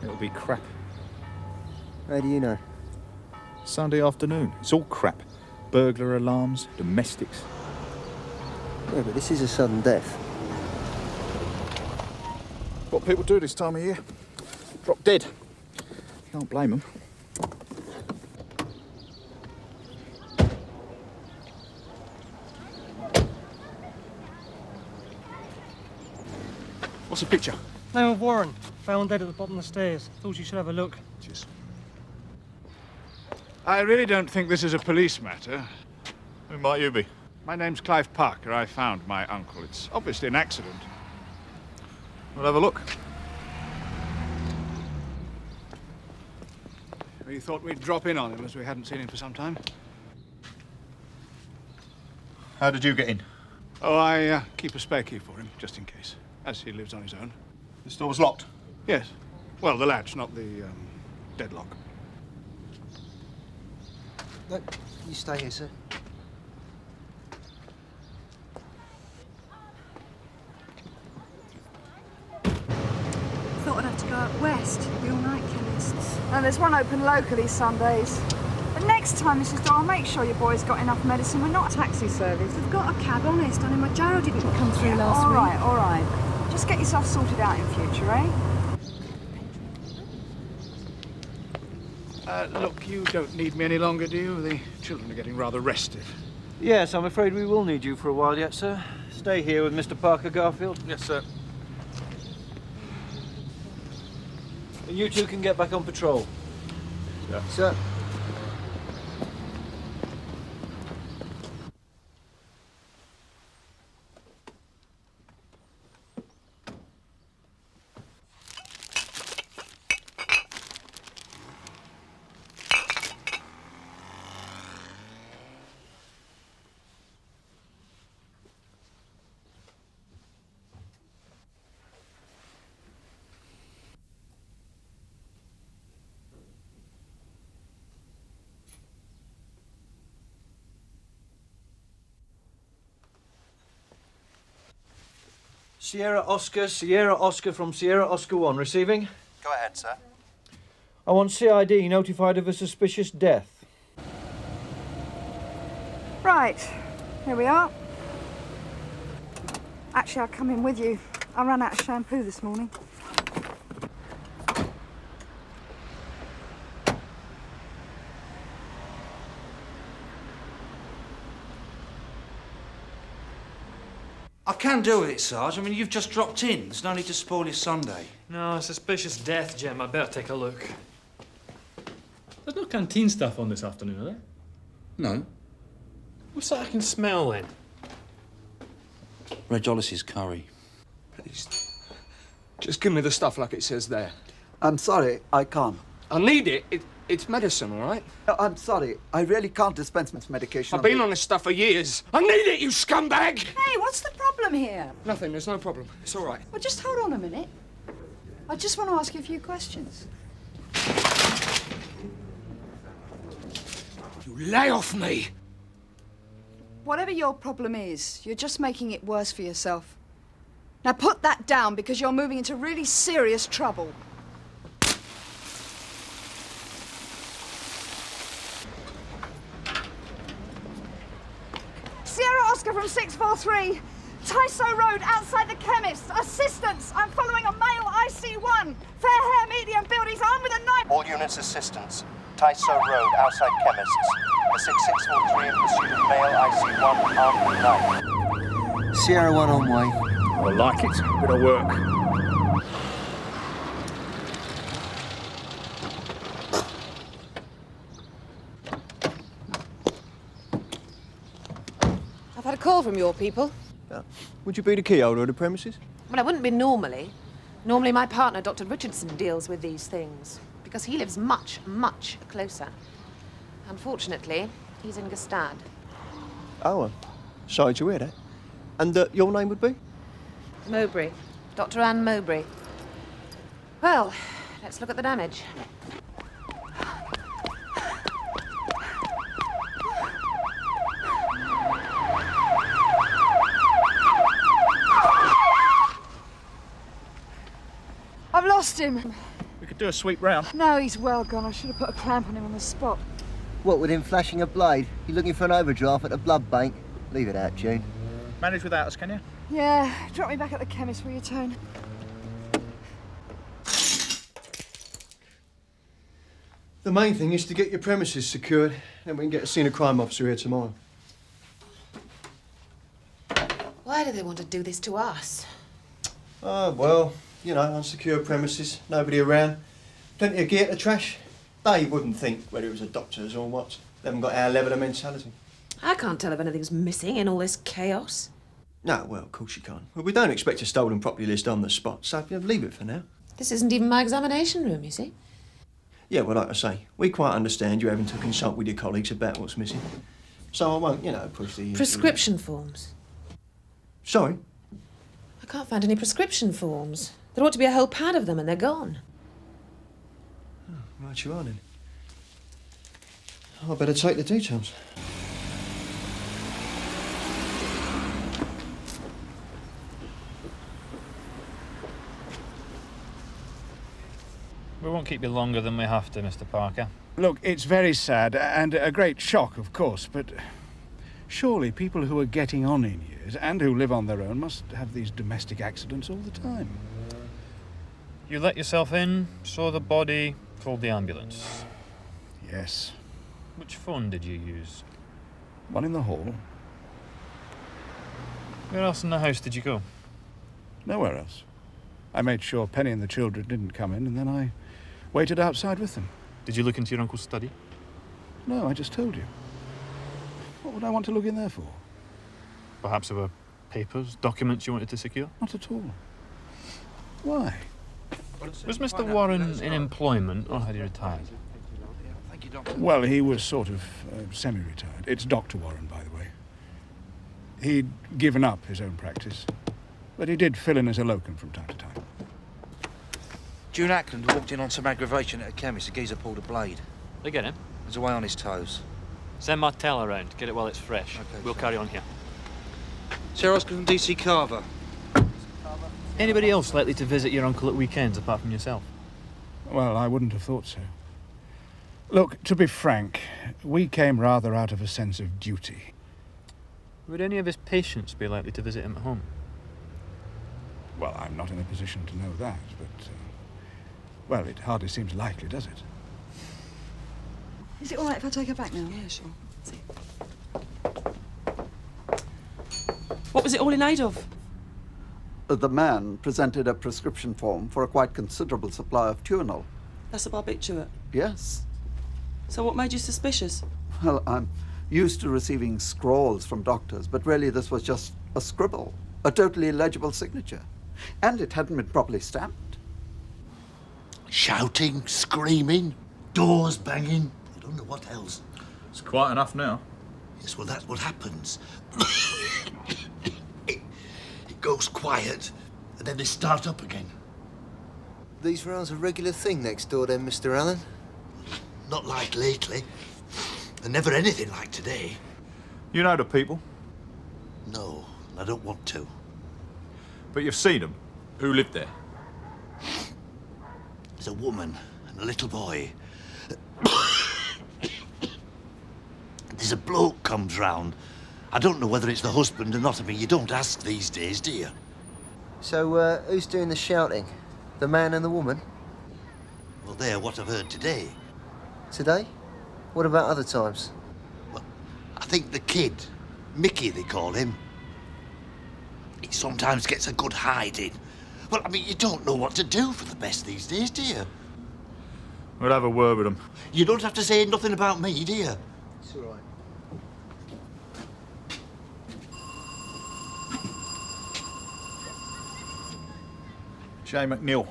It'll be crap. How do you know? Sunday afternoon. It's all crap. Burglar alarms, domestics. Yeah, but this is a sudden death. What people do this time of year. Drop dead. Can't blame them. What's the picture? Name of Warren, found dead at the bottom of the stairs. Thought you should have a look. Cheers. I really don't think this is a police matter. Who might you be? My name's Clive Parker. I found my uncle. It's obviously an accident. We'll have a look. We thought we'd drop in on him as we hadn't seen him for some time. How did you get in? Oh, I keep a spare key for him, just in case, as he lives on his own. The store was locked. Yes. Well, the latch, not the deadlock. No, you stay here, sir. Thought I'd have to go out west, the all-night chemists. No, there's one open locally Sundays. But next time, Mrs. Doyle, make sure your boy's got enough medicine. We're not a taxi service. We've got a cab, honest. I know my Jarrow didn't come through last week. All right. Just get yourself sorted out in future, eh? Look, you don't need me any longer, do you? The children are getting rather restive. Yes, I'm afraid we will need you for a while yet, sir. Stay here with Mr. Parker, Garfield. Yes, sir. And you two can get back on patrol. Yeah. Sir. Sierra Oscar from Sierra Oscar 1, receiving? Go ahead, sir. I want CID notified of a suspicious death. Right. Here we are. Actually, I'll come in with you. I ran out of shampoo this morning. I can deal with it, Sarge. I mean, you've just dropped in. There's no need to spoil your Sunday. No, suspicious death, Jem. I better take a look. There's no canteen stuff on this afternoon, are there? No. What's that I can smell, then? Reg Hollis's curry. Please, just give me the stuff like it says there. I'm sorry, I can't. I need it. It's medicine, all right? I'm sorry, I really can't dispense medication. I've been on this stuff for years. I need it, you scumbag! Hey, what's the problem here? Nothing, there's no problem. It's all right. Well, just hold on a minute. I just want to ask you a few questions. You lay off me! Whatever your problem is, you're just making it worse for yourself. Now put that down because you're moving into really serious trouble. Sierra Oscar from 643. Tyso Road, outside the Chemist. Assistance! I'm following a male IC1. Fair hair, medium build. He's armed with a knife. All units assistance. Tyso Road, outside Chemists. A 6643 in pursuit of male IC1 armed with knife. Sierra 1 on way. I like it. Bit of work. I've had a call from your people. Would you be the key holder of the premises? Well, I wouldn't be normally. Normally my partner, Dr. Richardson, deals with these things, because he lives much, much closer. Unfortunately, he's in Gestad. Oh, sorry to hear that. And your name would be? Mowbray. Dr. Anne Mowbray. Well, let's look at the damage. I've lost him. We could do a sweep round. No, he's well gone. I should have put a clamp on him on the spot. What, with him flashing a blade? You looking for an overdraft at the blood bank? Leave it out, June. Manage without us, can you? Yeah, drop me back at the chemist, will you, Tone? The main thing is to get your premises secured, then we can get a scene crime officer here tomorrow. Why do they want to do this to us? Oh, well, you know, unsecure premises, nobody around, plenty of gear to trash. They wouldn't think whether it was a doctor's or what. They haven't got our level of mentality. I can't tell if anything's missing in all this chaos. No, well, of course you can't. Well, we don't expect a stolen property list on the spot, so leave it for now. This isn't even my examination room, you see. Yeah, well, like I say, we quite understand you having to consult with your colleagues about what's missing. So I won't, you know, push the... Prescription forms. Sorry? I can't find any prescription forms. There ought to be a whole pad of them and they're gone. Oh, right you are then. I better take the details. We won't keep you longer than we have to, Mr. Parker. Look, it's very sad and a great shock, of course, but surely people who are getting on in years and who live on their own must have these domestic accidents all the time. You let yourself in, saw the body, called the ambulance. Yes. Which phone did you use? One in the hall. Where else in the house did you go? Nowhere else. I made sure Penny and the children didn't come in, and then I waited outside with them. Did you look into your uncle's study? No, I just told you. What would I want to look in there for? Perhaps there were papers, documents you wanted to secure? Not at all. Why? Was Mr. Warren in employment or had he retired? Well, he was sort of semi-retired. It's Dr. Warren, by the way. He'd given up his own practice, but he did fill in as a locum from time to time. June Ackland walked in on some aggravation at a chemist. The geezer pulled a blade. They get him? He's away on his toes. Send Martel around. Get it while it's fresh. Okay, we'll carry on here. Sarah Oscar from DC Carver. Anybody else likely to visit your uncle at weekends apart from yourself? Well, I wouldn't have thought so. Look, to be frank, we came rather out of a sense of duty. Would any of his patients be likely to visit him at home? Well, I'm not in a position to know that, but... well, it hardly seems likely, does it? Is it all right if I take her back now? Yeah, sure. What was it all in aid of? The man presented a prescription form for a quite considerable supply of Tuinol. That's a barbiturate? Yes. So what made you suspicious? Well, I'm used to receiving scrawls from doctors, but really this was just a scribble, a totally illegible signature. And it hadn't been properly stamped. Shouting, screaming, doors banging. I don't know what else. It's quite enough now. Yes, well, that's what happens. it goes quiet, and then they start up again. These rounds a regular thing next door then, Mr. Allen? Not like lately. And never anything like today. You know the people? No, I don't want to. But you've seen them. Who lived there? There's a woman and a little boy. There's a bloke comes round. I don't know whether it's the husband or not. I mean, you don't ask these days, do you? So, who's doing the shouting? The man and the woman? Well, they're what I've heard today. Today? What about other times? Well, I think the kid, Mickey they call him, he sometimes gets a good hiding. Well, I mean, you don't know what to do for the best these days, do you? We'll have a word with them. You don't have to say nothing about me, do you? It's all right. J. McNeil.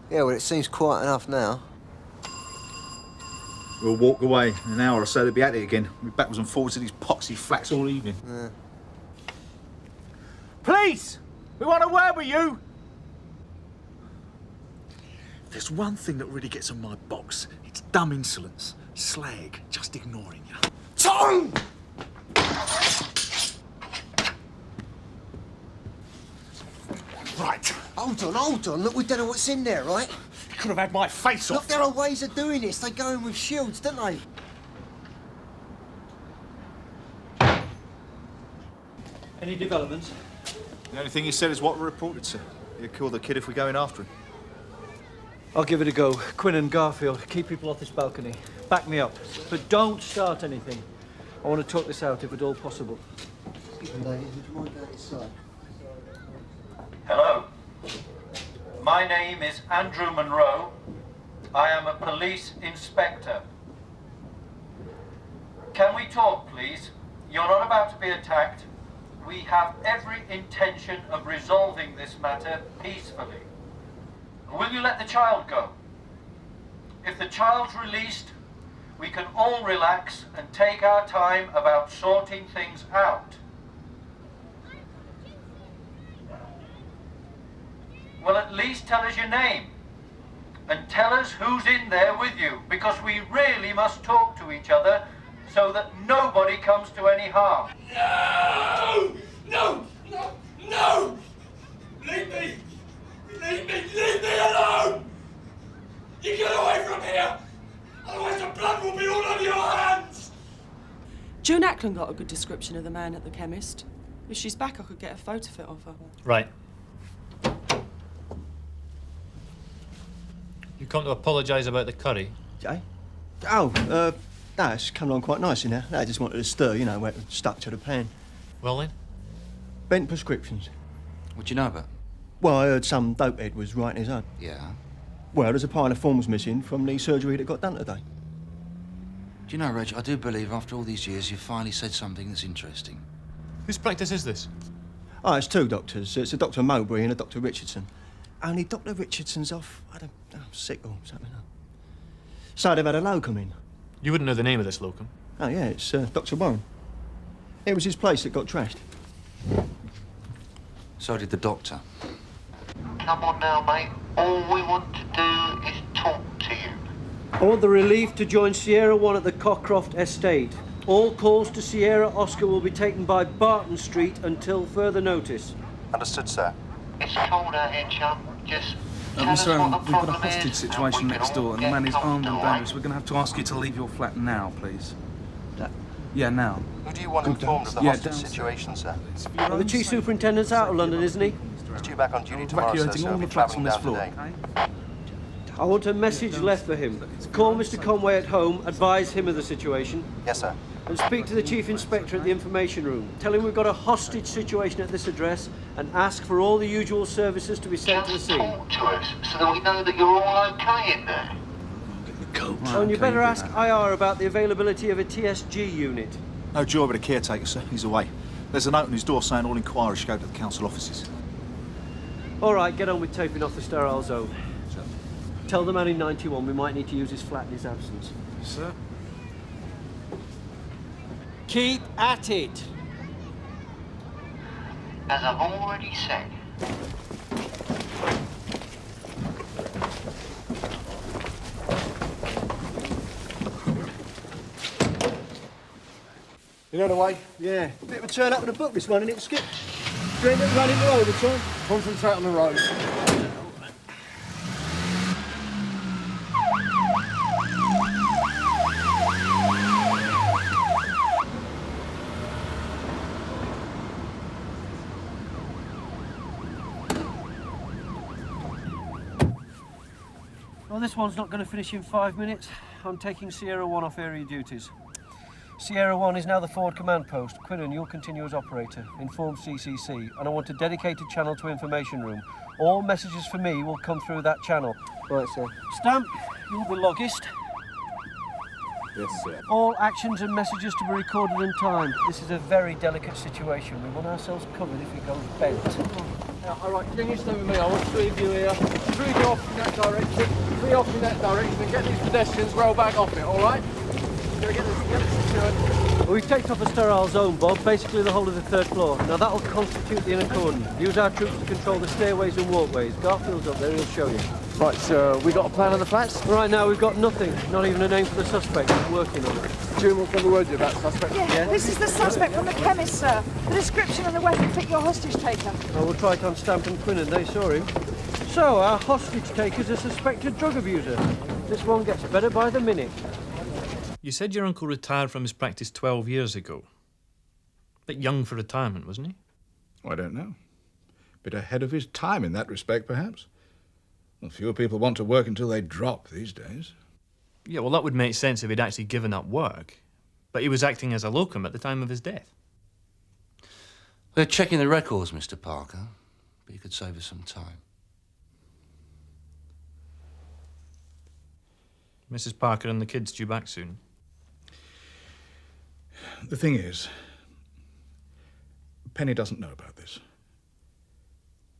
Yeah, well, it seems quiet enough now. We'll walk away. In an hour or so, they'll be at it again. We'll be backwards and forwards to these poxy flats all evening. Police! We want a word with you! There's one thing that really gets on my box. It's dumb insolence. Slag, just ignoring you. Tom! Right. Hold on. Look, we don't know what's in there, right? could have had my face Look, off. there are ways of doing this. They go in with shields, don't they? Any developments? The only thing he said is what we reported, sir. He'll kill the kid if we go in after him. I'll give it a go. Quinn and Garfield, keep people off this balcony. Back me up. But don't start anything. I want to talk this out if at all possible. Hello. My name is Andrew Monroe. I am a police inspector. Can we talk, please? You're not about to be attacked. We have every intention of resolving this matter peacefully. Will you let the child go? If the child's released, we can all relax and take our time about sorting things out. Well, at least tell us your name. And tell us who's in there with you, because we really must talk to each other so that nobody comes to any harm. No! No! No! No! Leave me! Leave me! Leave me alone! You get away from here! Otherwise the blood will be all over your hands! June Ackland got a good description of the man at the chemist. If she's back, I could get a photo fit of her. Right. You come to apologise about the curry? Jay? Oh, no, it's coming on quite nicely now. I just wanted to stir, you know, where it stuck to the pan. Well then? Bent prescriptions. What do you know about? Well, I heard some dopehead was writing his own. Yeah. Well, there's a pile of forms missing from the surgery that got done today. Do you know, Reg, I do believe after all these years you've finally said something that's interesting. Whose practice is this? Oh, it's two doctors. It's a Dr. Mowbray and a Dr. Richardson. Only Dr. Richardson's off, I don't know, sick or something. So they've had a locum in. You wouldn't know the name of this locum? Oh, yeah, it's Dr. Warren. It was his place that got trashed. So did the doctor. Come on now, mate. All we want to do is talk to you. I want the relief to join Sierra 1 at the Cockcroft Estate. All calls to Sierra Oscar will be taken by Barton Street until further notice. Understood, sir. It's cold out here, chum. Just tell us Mr. what Owen, the we've got a problem hostage is, situation and we can next all door, and the get man is armed and comfortable, dangerous. We're going to have to ask you to leave your flat now, please. That? Yeah, now. Who do you want informed of the hostage situation, sir? Well, the Chief Superintendent's out of London, isn't he? He's due back on duty tomorrow, sir, Evacuating so all he'll be the flats travelling on this down floor. today. I want a message left for him. Call Mr. Conway at home, advise him of the situation. Yes, sir. And speak to the Chief Inspector at the information room. Tell him we've got a hostage situation at this address and ask for all the usual services to be sent to the scene. talk to us so that we know that you're all okay in there. Oh, and you better ask IR about the availability of a TSG unit. No joy with a caretaker, sir. He's away. There's a note on his door saying all inquiries should go to the council offices. All right, get on with taping off the sterile zone. Tell the man in 91 we might need to use his flat in his absence. Sir? Keep at it. As I've already said. You know the way? Yeah. Bit of a turn up with a book this morning, it skipped. You end up running the overtime. Concentrate on the road. Well, this one's not going to finish in 5 minutes. I'm taking Sierra 1 off area duties. Sierra 1 is now the forward command post. Quinnan, you'll continue as operator. Inform CCC. And I want a dedicated channel to information room. All messages for me will come through that channel. Right, sir. Stamp, you'll be logist. Yes, sir. All actions and messages to be recorded in time. This is a very delicate situation. We want ourselves covered if it goes bent. All right, can you stay with me? I want 3 of you here. 3 of you off in that direction, 3 off in that direction, and get these pedestrians roll back off it, all right? Gonna get this secured. Well, we've taken off a sterile zone, Bob, basically the whole of the 3rd floor. Now that'll constitute the inner cordon. Use our troops to control the stairways and walkways. Garfield's up there, he'll show you. Right, so we got a plan on the flats? Right now we've got nothing, not even a name for the suspect. We're working on it. June, what's the word about suspect? Yeah, this is the suspect from the chemist, sir. The description and the weapon fit your hostage taker. Well, we'll try it on Stamp and Quinnan, they saw him. So, our hostage taker's a suspected drug abuser. This one gets better by the minute. You said your uncle retired from his practice 12 years ago. Bit young for retirement, wasn't he? I don't know. Bit ahead of his time in that respect, perhaps. Well, fewer people want to work until they drop these days. Yeah, well, that would make sense if he'd actually given up work. But he was acting as a locum at the time of his death. We're checking the records, Mr. Parker, but you could save us some time. Mrs. Parker and the kids due back soon. The thing is, Penny doesn't know about this.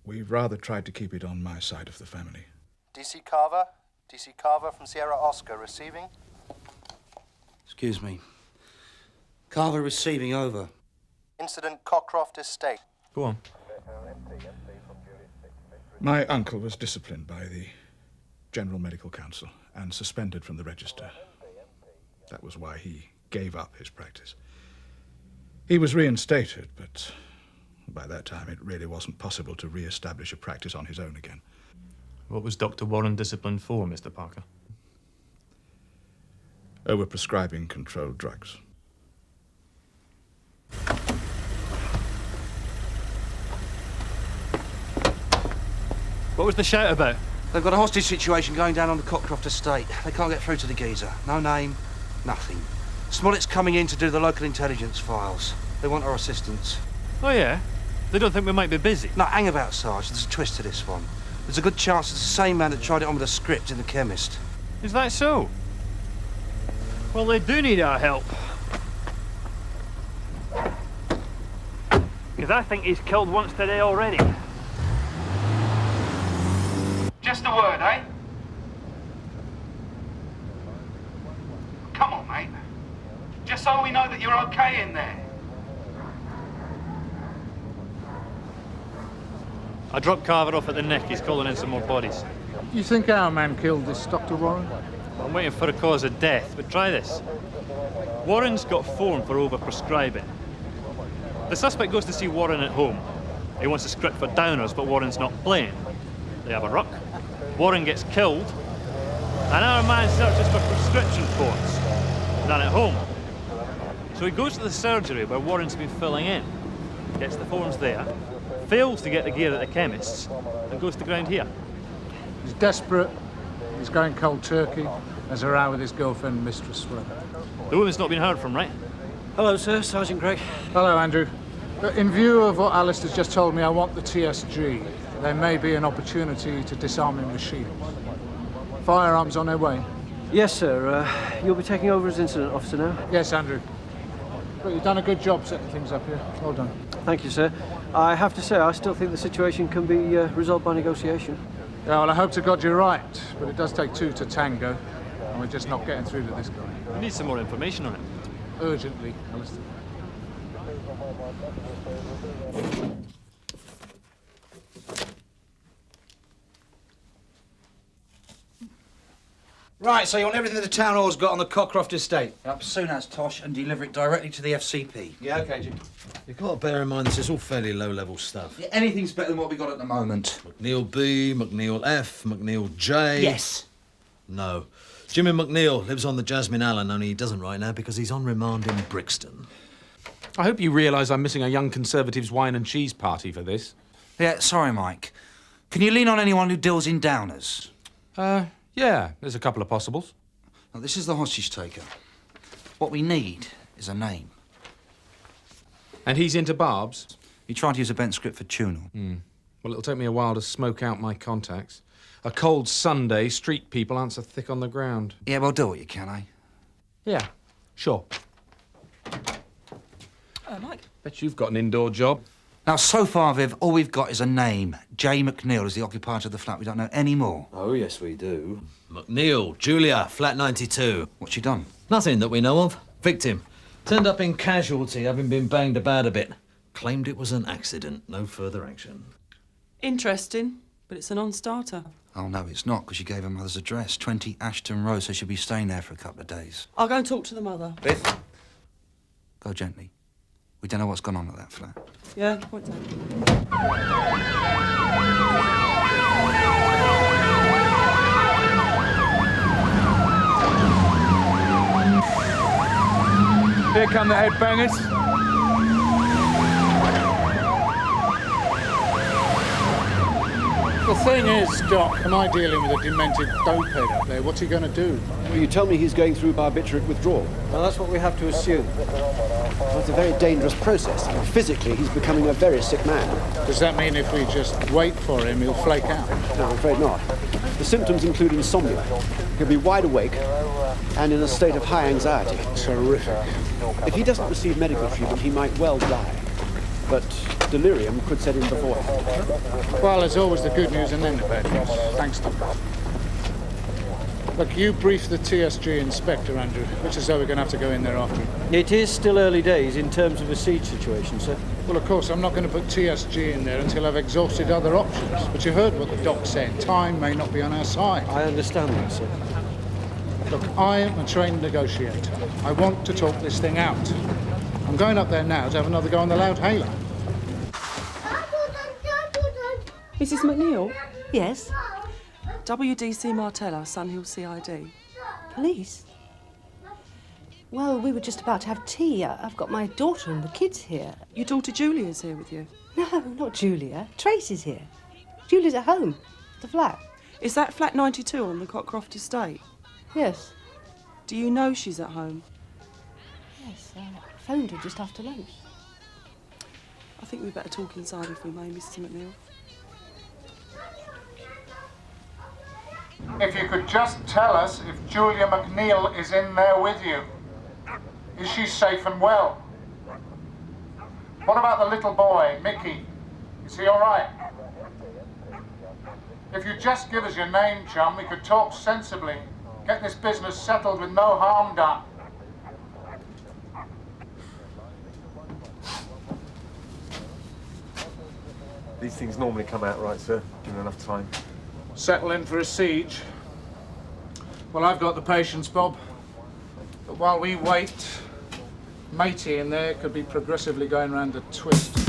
We've rather tried to keep it on my side of the family. DC Carver? DC Carver from Sierra Oscar receiving? Excuse me. Carver receiving, over. Incident Cockcroft Estate. Go on. My uncle was disciplined by the General Medical Council and suspended from the register. That was why he gave up his practice. He was reinstated, but by that time it really wasn't possible to re-establish a practice on his own again. What was Dr. Warren disciplined for, Mr. Parker? Overprescribing controlled drugs. What was the shout about? They've got a hostage situation going down on the Cockcroft estate. They can't get through to the geezer. No name, nothing. Smollett's coming in to do the local intelligence files. They want our assistance. Oh, yeah? They don't think we might be busy? No, hang about, Sarge. There's a twist to this one. There's a good chance it's the same man that tried it on with a script in the Chemist. Is that so? Well, they do need our help. Because I think he's killed once today already. Just a word, eh? Come on, mate. Just so we know that you're okay in there. I dropped Carver off at the neck. He's calling in some more bodies. You think our man killed this Dr. Warren? I'm waiting for a cause of death, but try this. Warren's got phone for overprescribing. The suspect goes to see Warren at home. He wants a script for downers, but Warren's not playing. They have a ruck. Warren gets killed, and our man searches for prescription forms. None at home. So he goes to the surgery where Warren's been filling in, gets the forms there, fails to get the gear at the chemist's, and goes to ground here. He's desperate, he's going cold turkey, has a row with his girlfriend, Mistress Webb. The woman's not been heard from, right? Hello, sir. Sergeant Gregg. Hello, Andrew. In view of what Alistair's just told me, I want the TSG. There may be an opportunity to disarm him with shields. Firearms on their way? Yes, sir. You'll be taking over as incident officer now? Yes, Andrew. But you've done a good job setting things up here. Well done. Thank you, sir. I have to say, I still think the situation can be resolved by negotiation. Yeah, well, I hope to God you're right, but it does take two to tango, and we're just not getting through to this guy. We need some more information on it. Urgently, Alistair. Right, so you want everything that the town hall's got on the Cockcroft estate? Up soon as, Tosh, and deliver it directly to the FCP. Yeah, OK, Jim. You've got to bear in mind this is all fairly low-level stuff. Yeah, anything's better than what we got at the moment. McNeil B, McNeil F, McNeil J... Yes. No. Jimmy McNeil lives on the Jasmine Allen, only he doesn't right now because he's on remand in Brixton. I hope you realise I'm missing a young Conservatives wine and cheese party for this. Yeah, sorry, Mike. Can you lean on anyone who deals in downers? Yeah, there's a couple of possibles. Now, this is the hostage taker. What we need is a name. And he's into barbs? He tried to use a bent script for Tunel. Well, it'll take me a while to smoke out my contacts. A cold Sunday, street people aren't so thick on the ground. Yeah, well, do what you can, eh? Yeah, sure. Mike. Bet you've got an indoor job. Now, so far, Viv, all we've got is a name. J. McNeil is the occupier of the flat. We don't know any more. Oh, yes, we do. McNeil, Julia, flat 92. What's she done? Nothing that we know of. Victim. Turned up in casualty, having been banged about a bit. Claimed it was an accident. No further action. Interesting, but it's a non-starter. Oh, no, it's not, because she gave her mother's address, 20 Ashton Road, so she'll be staying there for a couple of days. I'll go and talk to the mother. Viv, go gently. We don't know what's gone on at that flat. Yeah, point taken. Here come the headbangers. The thing is, Doc, am I dealing with a demented dopehead up there? What's he going to do? Well, you tell me he's going through barbiturate withdrawal. Well, that's what we have to assume. Well, it's a very dangerous process. I mean, physically, he's becoming a very sick man. Does that mean if we just wait for him, he'll flake out? No, I'm afraid not. The symptoms include insomnia. He'll be wide awake and in a state of high anxiety. Terrific. If he doesn't receive medical treatment, he might well die. But delirium could set in beforehand. Well, there's always the good news and then the bad news. Thanks, Doc. Look, you brief the TSG inspector, Andrew. Looks as though we're going to have to go in there after him. It is still early days in terms of a siege situation, sir. Well, of course, I'm not going to put TSG in there until I've exhausted other options. But you heard what the doc said. Time may not be on our side. I understand that, sir. Look, I am a trained negotiator. I want to talk this thing out. I'm going up there now to have another go on the loud hailer. Mrs. McNeil? Yes? WDC Martella, Sunhill CID. Police? Well, we were just about to have tea. I've got my daughter and the kids here. Your daughter Julia's here with you? No, not Julia. Tracy's here. Julia's at home, at the flat. Is that flat 92 on the Cockcroft estate? Yes. Do you know she's at home? Yes, I phoned her just after lunch. I think we'd better talk inside if we may, Mrs. McNeil. If you could just tell us if Julia McNeil is in there with you. Is she safe and well? What about the little boy, Mickey? Is he all right? If you just give us your name, chum, we could talk sensibly. Get this business settled with no harm done. These things normally come out right, sir, given enough time. Settle in for a siege. Well, I've got the patience, Bob. But while we wait, Matey in there could be progressively going round a twist.